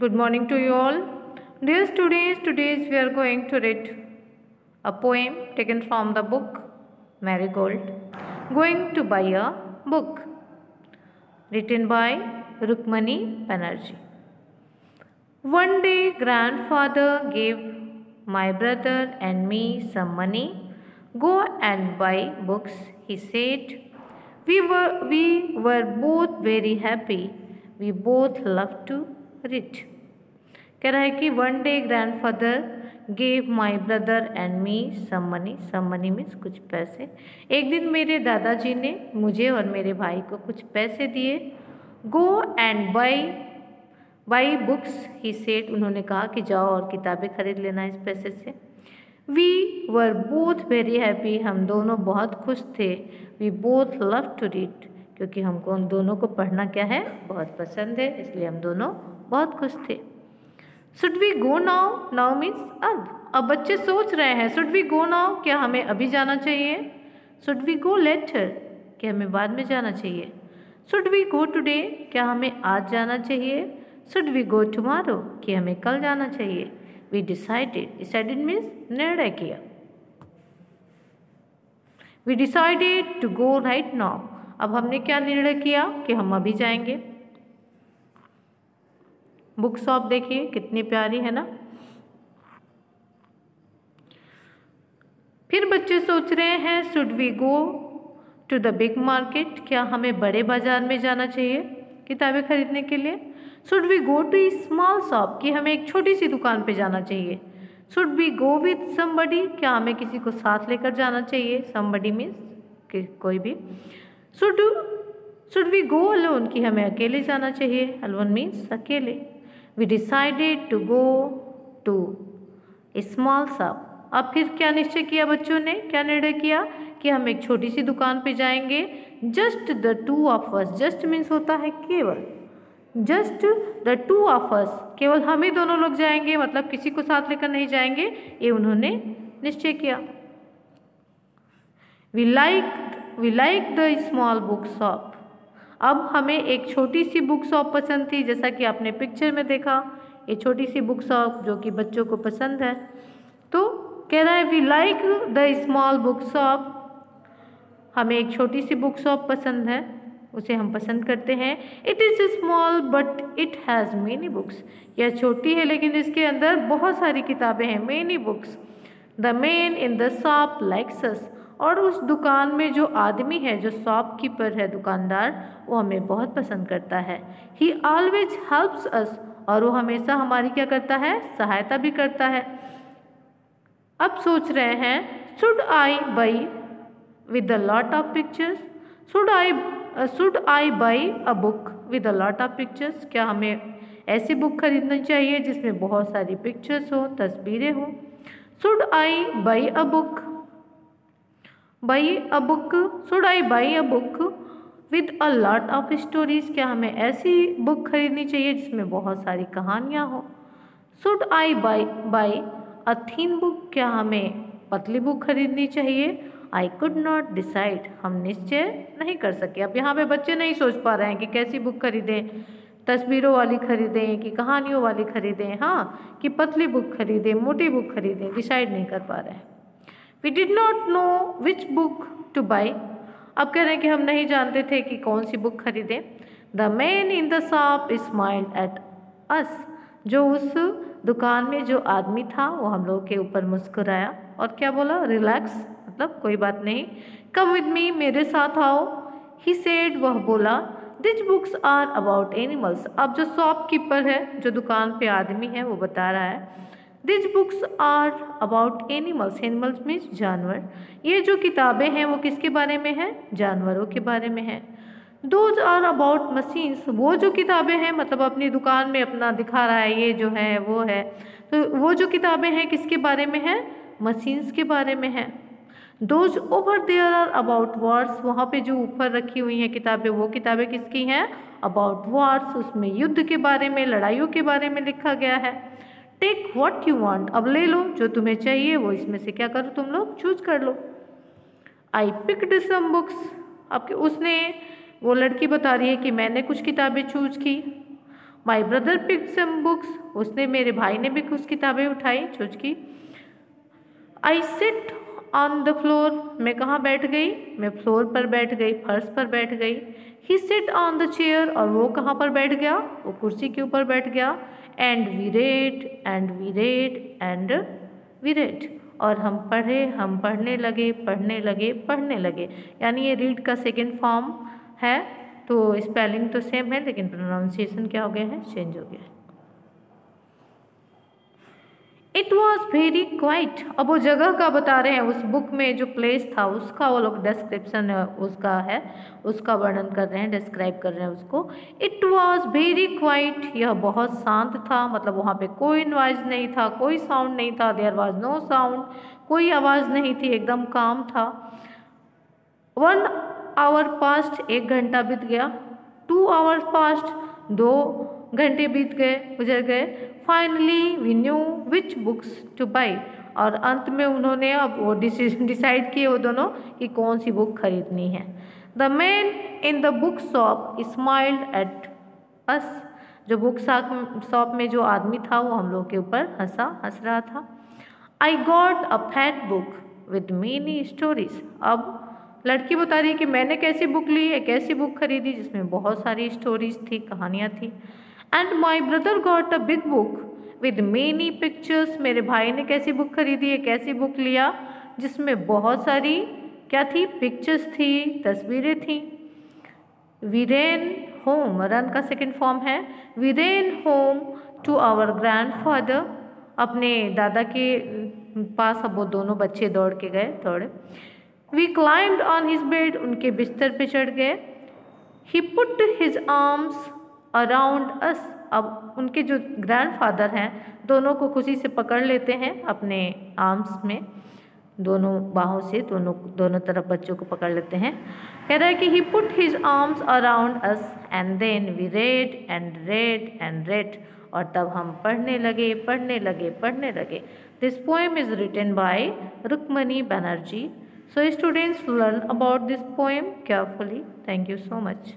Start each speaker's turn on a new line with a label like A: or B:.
A: Good morning to you all. Dear students, today we are going to read a poem taken from the book Marigold. Going to buy a book. Written by Rukmani Banerjee. One day grandfather gave my brother and me some money. Go and buy books, he said. We were both very happy. We both loved to read. कह रहा है कि one day grandfather gave my brother and me some money means कुछ पैसे। एक दिन मेरे दादाजी ने मुझे और मेरे भाई को कुछ पैसे दिए। Go and by books he said, उन्होंने कहा कि जाओ और किताबें खरीद लेना इस पैसे से। We were both very happy, हम दोनों बहुत खुश थे। We both love to read, क्योंकि हमको उन दोनों को पढ़ना क्या है, बहुत पसंद है, इसलिए हम दोनों बहुत खुश थे। Should we go now, now means अब बच्चे सोच रहे हैं शुड वी गो नाउ, क्या हमें अभी जाना चाहिए। शुड वी गो लेटर, क्या हमें बाद में जाना चाहिए। शुड वी गो टुडे, क्या हमें आज जाना चाहिए। शुड वी गो टुमारो, कि हमें कल जाना चाहिए। वी डिसाइडेड मीन्स निर्णय किया। We decided to go right now, अब हमने क्या निर्णय किया कि हम अभी जाएंगे। बुक शॉप देखिए कितनी प्यारी है ना। फिर बच्चे सोच रहे हैं should we go to the big market, क्या हमें बड़े बाजार में जाना चाहिए किताबें खरीदने के लिए। Should we go to small shop, कि हमें एक छोटी सी दुकान पे जाना चाहिए। Should we go with somebody, क्या हमें किसी को साथ लेकर जाना चाहिए। समबडी मीन्स कोई भी। शुड वी गो अलोन, कि हमें अकेले जाना चाहिए। अलोन मीन्स अकेले। We decided to go to small shop, अब फिर क्या निश्चय किया बच्चों ने, क्या निर्णय किया कि हम एक छोटी सी दुकान पे जाएंगे। Just the two of us, just means होता है केवल, just the two of us, केवल हम ही दोनों लोग जाएंगे, मतलब किसी को साथ लेकर नहीं जाएंगे, ये उन्होंने निश्चय किया। We like the small book shop, अब हमें एक छोटी सी बुक शॉप पसंद थी, जैसा कि आपने पिक्चर में देखा, ये छोटी सी बुक शॉप जो कि बच्चों को पसंद है। तो कह रहा है we like the small book shop, हमें एक छोटी सी बुक शॉप पसंद है, उसे हम पसंद करते हैं। It is small but it has many books, यह छोटी है लेकिन इसके अंदर बहुत सारी किताबें हैं। Many books. The man in the shop likes us, और उस दुकान में जो आदमी है, जो शॉपकीपर है, दुकानदार, वो हमें बहुत पसंद करता है। ही ऑलवेज हेल्प्स अस, और वो हमेशा हमारी क्या करता है, सहायता भी करता है। अब सोच रहे हैं should I by with a lot of pictures, should I by a book with a lot of pictures, क्या हमें ऐसी बुक खरीदनी चाहिए जिसमें बहुत सारी पिक्चर्स हो, तस्वीरें हो। Should I by a book should I by a book with a lot of stories, क्या हमें ऐसी बुक खरीदनी चाहिए जिसमें बहुत सारी कहानियाँ हो। Should I by a thin book, क्या हमें पतली बुक खरीदनी चाहिए। आई कुड नॉट डिसाइड, हम निश्चय नहीं कर सके। अब यहाँ पे बच्चे नहीं सोच पा रहे हैं कि कैसी बुक खरीदें, तस्वीरों वाली खरीदें कि कहानियों वाली खरीदें, हाँ कि पतली बुक खरीदें, मोटी बुक खरीदें, डिसाइड नहीं कर पा रहे हैं। We did not know which book to buy, अब कह रहे हैं कि हम नहीं जानते थे कि कौन सी बुक खरीदें। The man in the shop smiled at us, जो उस दुकान में जो आदमी था वो हम लोगों के ऊपर मुस्कुराया और क्या बोला, रिलैक्स, मतलब कोई बात नहीं। कम विद मी, मेरे साथ आओ। ही सेड, वह बोला। This books are about animals, अब जो शॉपकीपर है, जो दुकान पे आदमी है, वो बता रहा है this books are about animals, animals means जानवर। ये जो किताबें हैं वो किसके बारे में है, जानवरों के बारे में है। दोज आर अबाउट मशीन्स, वो जो किताबें हैं, मतलब अपनी दुकान में अपना दिखा रहा है, ये जो है वो है, तो वो जो किताबें हैं किसके बारे में है, मशीन्स के बारे में है। Those over there are about wars, वहाँ पे जो ऊपर रखी हुई हैं किताबें, वो किताबें किसकी हैं, अबाउट वॉर्स, उसमें युद्ध के बारे में, लड़ाइयों के बारे में लिखा गया है। टेक व्हाट यू वांट, अब ले लो जो तुम्हें चाहिए, वो इसमें से क्या करो, तुम लोग चूज कर लो। आई पिक्ड सम बुक्स, अब उसने, वो लड़की बता रही है कि मैंने कुछ किताबें चूज की। My brother pick some books, उसने मेरे भाई ने भी कुछ किताबें उठाई, चूज की। I sit on the floor, मैं कहाँ बैठ गई, मैं फ्लोर पर बैठ गई, फर्श पर बैठ गई। ही सिट ऑन द चेयर, और वो कहाँ पर बैठ गया, वो कुर्सी के ऊपर बैठ गया। And we read and we read and we read, और हम पढ़े, हम पढ़ने लगे, पढ़ने लगे, पढ़ने लगे। यानी ये रीड का सेकेंड फॉर्म है, तो स्पेलिंग तो सेम है लेकिन प्रोनाउंसिएशन क्या हो गया है, चेंज हो गया है। इट वॉज वेरी क्वाइट, अब वो जगह का बता रहे हैं, उस बुक में जो प्लेस था उसका वो लोग डिस्क्रिप्शन उसका है, उसका वर्णन कर रहे हैं, डिस्क्राइब कर रहे हैं उसको। इट वॉज वेरी क्वाइट, यह बहुत शांत था, मतलब वहाँ पे कोई नॉइज नहीं था, कोई साउंड नहीं था। देयर वॉज नो साउंड, कोई आवाज़ नहीं थी, एकदम काम था। 1 आवर पास्ट, 1 घंटा बीत गया। 2 आवर पास्ट, 2 घंटे बीत गए, गुजर गए। Finally we knew which books to buy, और अंत में उन्होंने अब वो डिसाइड किए वो दोनों कि कौन सी बुक खरीदनी है। The man in the book shop smiled at us, जो बुक शॉप में जो आदमी था वो हम लोग के ऊपर हंस रहा था। I got a fat book with many stories, अब लड़की बता रही है कि मैंने कैसी बुक ली, एक ऐसी बुक खरीदी जिसमें बहुत सारी स्टोरीज थी, कहानियाँ थी। And my brother got a big book with many pictures, मेरे भाई ने कैसी बुक खरीदी, एक ऐसी बुक लिया जिसमें बहुत सारी क्या थी, पिक्चर्स थी, तस्वीरें थी। वी रेन होम, रन का सेकेंड फॉर्म है। We ran home to our grandfather, अपने दादा के पास अब वो दोनों बच्चे दौड़ के गए, दौड़े। We climbed on his bed, उनके बिस्तर पे चढ़ गए। He put his arms around us, अब उनके जो ग्रैंडफादर हैं दोनों को खुशी से पकड़ लेते हैं अपने आर्म्स में, दोनों बाहों से दोनों तरफ बच्चों को पकड़ लेते हैं। कह रहा है कि he put his arms around us and then we read and read and read, और तब हम पढ़ने लगे, पढ़ने लगे, पढ़ने लगे। This poem is written by Rukmani Banerjee. So students, learn about this poem carefully. Thank you so much.